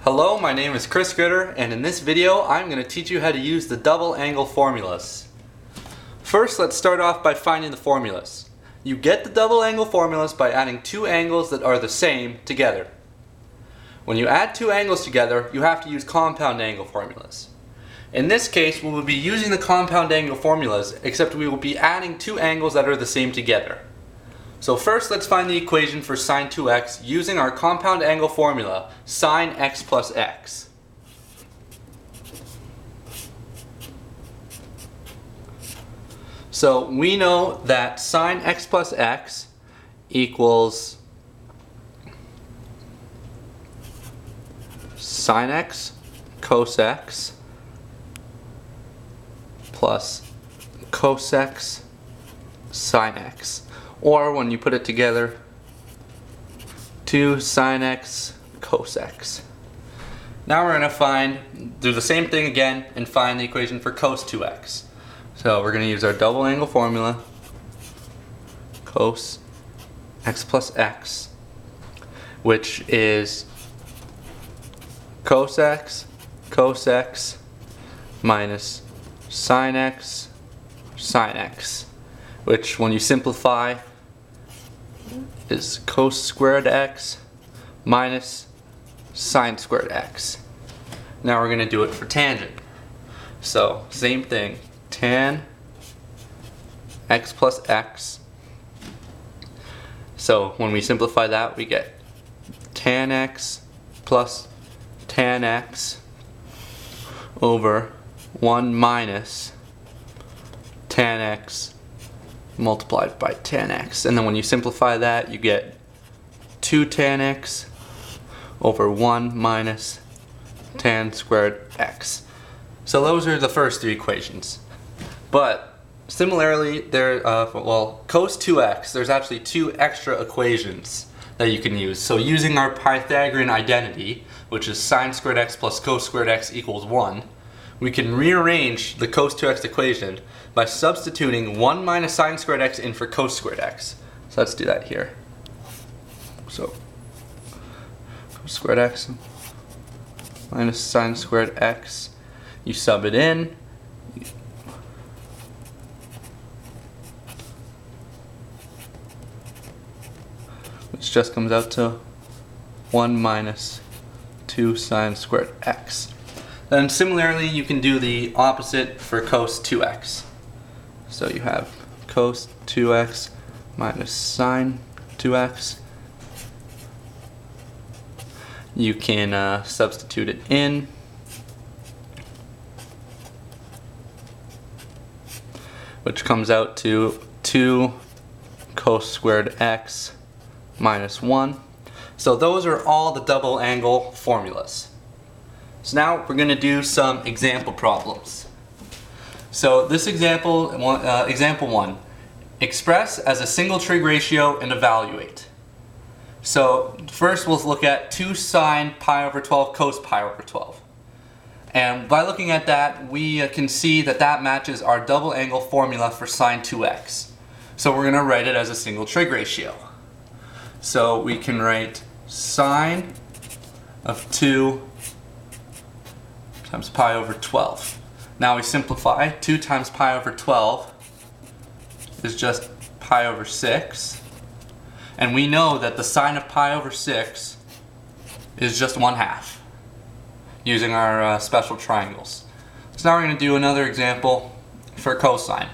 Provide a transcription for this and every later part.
Hello, my name is Chris Gritter, and in this video I'm going to teach you how to use the double angle formulas. First, let's start off by finding the formulas. You get the double angle formulas by adding two angles that are the same together. When you add two angles together, you have to use compound angle formulas. In this case, we will be using the compound angle formulas, except we will be adding two angles that are the same together. So first, let's find the equation for sine 2x using our compound angle formula, sine x plus x. So we know that sine x plus x equals sine x cos x plus cos x sine x. Or when you put it together, 2 sine x cos x. Now we're going to do the same thing again and find the equation for cos 2x. So we're going to use our double angle formula, cos x plus x, which is cos x minus sine x sine x, which when you simplify is cos squared x minus sine squared x. Now we're going to do it for tangent. So same thing, tan x plus x. So when we simplify that, we get tan x plus tan x over 1 minus tan x multiplied by tan x. And then when you simplify that, you get 2 tan x over 1 minus tan squared x. So those are the first three equations. But similarly, cos 2x, there's actually two extra equations that you can use. So using our Pythagorean identity, which is sine squared x plus cos squared x equals 1, we can rearrange the cos 2x equation by substituting 1 minus sine squared x in for cos squared x. So let's do that here. So cos squared x minus sine squared x, you sub it in, which just comes out to 1 minus 2 sine squared x. Then similarly, you can do the opposite for cos 2x. So you have cos 2x minus sine 2x. You can substitute it in. Which comes out to 2 cos squared x minus 1. So those are all the double angle formulas. So now we're going to do some example problems. So this example 1, express as a single trig ratio and evaluate. So first we'll look at 2 sine pi over 12 cos pi over 12. And by looking at that, we can see that that matches our double angle formula for sine 2x. So we're going to write it as a single trig ratio. So we can write sine of 2 times pi over 12. Now we simplify. 2 times pi over 12 is just pi over 6. And we know that the sine of pi over 6 is just 1/2 using our special triangles. So now we're going to do another example for cosine.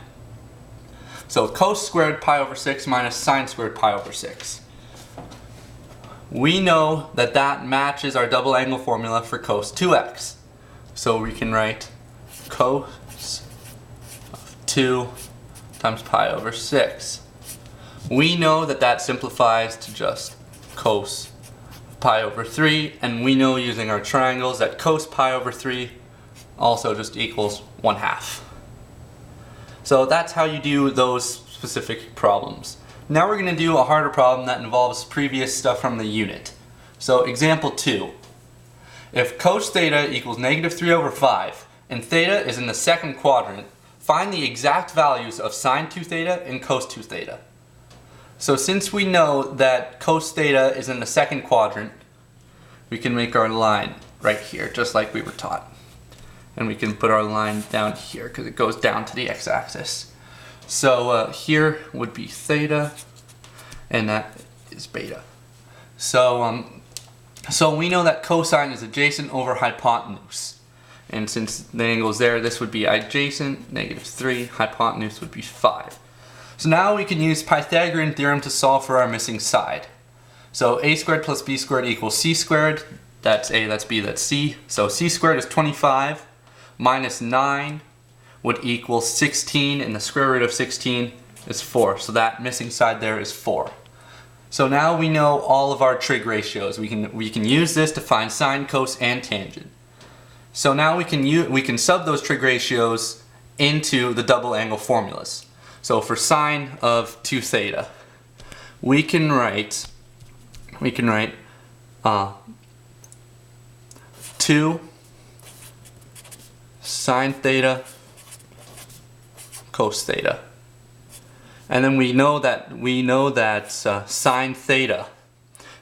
So cos squared pi over 6 minus sine squared pi over 6. We know that that matches our double angle formula for cos 2x. So we can write cos of 2 times pi over 6. We know that that simplifies to just cos pi over 3, and we know using our triangles that cos pi over 3 also just equals 1/2. So that's how you do those specific problems. Now we're going to do a harder problem that involves previous stuff from the unit. So example 2. If cos theta equals negative 3 over 5 and theta is in the second quadrant, find the exact values of sine 2 theta and cos 2 theta. So since we know that cos theta is in the second quadrant, we can make our line right here, just like we were taught. And we can put our line down here because it goes down to the x-axis. So here would be theta, and that is beta. So we know that cosine is adjacent over hypotenuse. And since the angle is there, this would be adjacent, -3, hypotenuse would be 5. So now we can use Pythagorean theorem to solve for our missing side. So a squared plus b squared equals c squared. That's a, that's b, that's c. So c squared is 25 minus 9 would equal 16, and the square root of 16 is 4. So that missing side there is 4. So now we know all of our trig ratios. We can use this to find sine, cos, and tangent. So now we can sub those trig ratios into the double angle formulas. So for sine of 2 theta, we can write 2 sine theta cos theta. And then we know that sine theta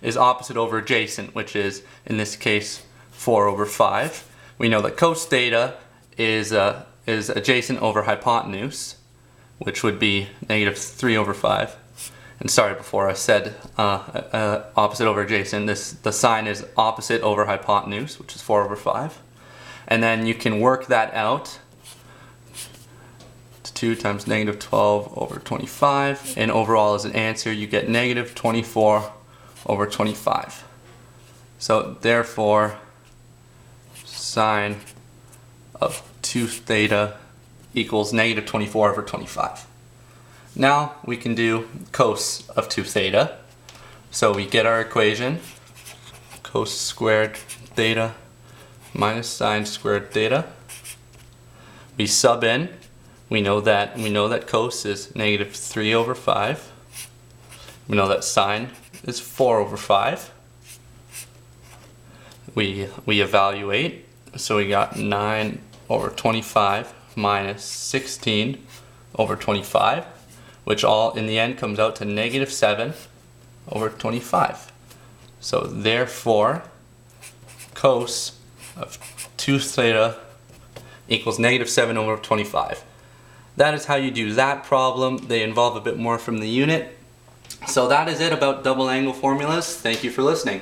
is opposite over adjacent, which is in this case 4 over 5. We know that cos theta is adjacent over hypotenuse, which would be -3 over 5. And sorry, before I said opposite over adjacent, the sine is opposite over hypotenuse, which is 4 over 5. And then you can work that out. 2 times -12 over 25, and overall as an answer you get -24 over 25. So therefore sine of 2 theta equals -24 over 25. Now we can do cos of 2 theta. So we get our equation, cos squared theta minus sine squared theta. We sub in. We know that cos is -3 over 5. We know that sine is 4 over 5. We evaluate. So we got 9 over 25 minus 16 over 25, which all in the end comes out to -7 over 25. So therefore cos of 2 theta equals -7 over 25. That is how you do that problem. They involve a bit more from the unit. So that is it about double angle formulas. Thank you for listening.